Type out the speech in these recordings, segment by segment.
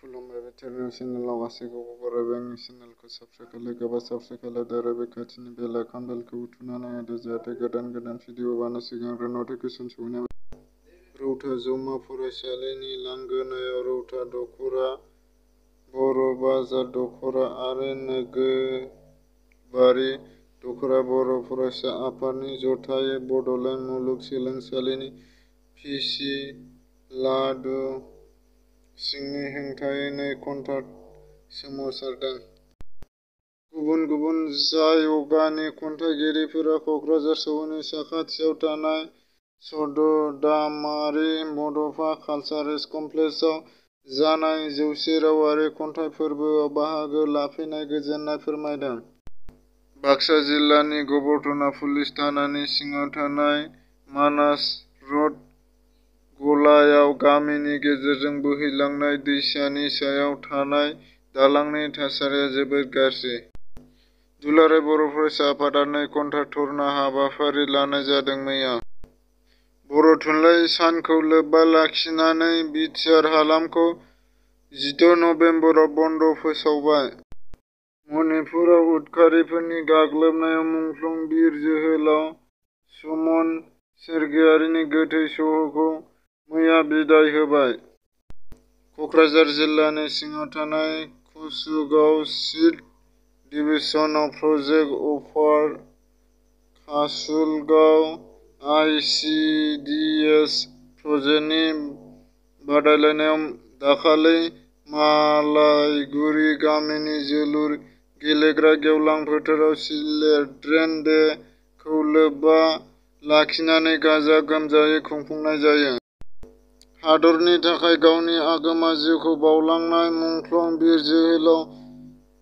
खुलुमबाय भेटेरिनारि चेनेलाव गासैखौबो बरायबाय। आंनि चेनेलखौ साबस्क्राइब खालाम साबस्क्राइब आरो बे खाथिनि बेल आइकन बेलखौ थुनानै होदो जाहाथे गोदान भिडिअ बानायनायनि सिगांनो नटिफिकेसन सौहैनाय बायदि। रौता जौमा फरायसालिनि लांगोनायाव रौता दख'रा बर' बाजार दख'रा आरो नोगोरबारि दख'रा बर' फरायसा आफादनि जथायै बड'लेण्ड मुलुगसोलोंसालिनि भिसि लाडु सिंहनि हेंथायै 2 घन्टा सोमावसारदों। गुबुन जायगानि खन्थाइगिरिफोरा क'क्राझार सोहोरनि साखाथियाव थानाय सद'दामारि बड'फा कालचारेल कमप्लेक्सआव जानाय 100 रावारि खन्थाइ फोरबोआव बाहागो लाफैना गोजोननाय फोरमायदों। बाक्सा जिल्लानि गबर्धना पुलिस थानानि सिङाव थानाय मानास र'ड गलायाव गामिनि गेजेरजों बोहैलांनाय दैसानि सायाव थानाय दालांनि थासारिया जोबोद गाज्रि। दुलाराय बर' फरायसा आफादा 2 घन्टा धरना हाबाफारि लानाय जादों। मैया बर' थुनलाइ सानखौ लोब्बा लाखिनानै बिटिआर हालामखौ 16 नबेम्बराव बन्द' फोसावबाय। मणिपुराव उदखारिफोरनि गाग्लोबनायाव मुंख्लं बिर जोहोलाव सुमन सोरगियारिनि गोथै सह'खौ मैया बिदाय होबाय। क'क्राझार जिल्लानि सिङाव थानाय कसुगाव सिड डिभिजनाव प्रजेक्ट अफार कासुलगाव ICDS प्रजेक्टनि बादायलायनायाव दाखालै मालायगुरि गामिनि जोलुर गेलेग्रा गेवलां फोथाराव चिलड्रेन डे खौ लोब्बा लाखिनानै गाजा गोमजायै खुंफुंनाय जायो। हादरनि थाखाय गावनि आगोमा जिउखौ बाउलांनाय मुंख्लं बिर जोहोलाव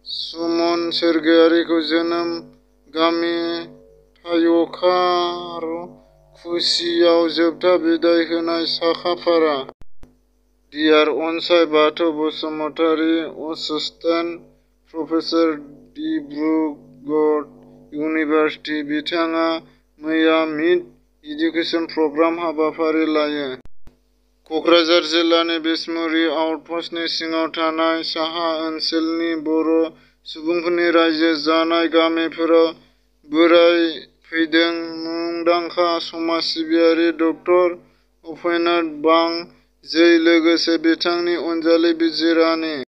सुमन सोरगियारिखौ जोनोम गामि थाय'खारकुसियाव जोबथा बिदाय होनाय साखाफारा। DR Ansai Bathou Basumatary associated professor Dibrugarh university बिथाङा मैया मिड एडुकेसन प्रग्राम हाबाफारि लायो। क'क्राझार जिल्लानि बिसमुरि आउटप'स्टनि सिङाव थानाय साहा ओनसोलनि बर' सुबुंफोरनि रायजो जानाय गामिफोराव बोराय फैदों मुंदांखा समाज सिबियारि डक्टर उपेन्द्र बां जै लोगोसे बिथांनि अनजालि बिजिरानि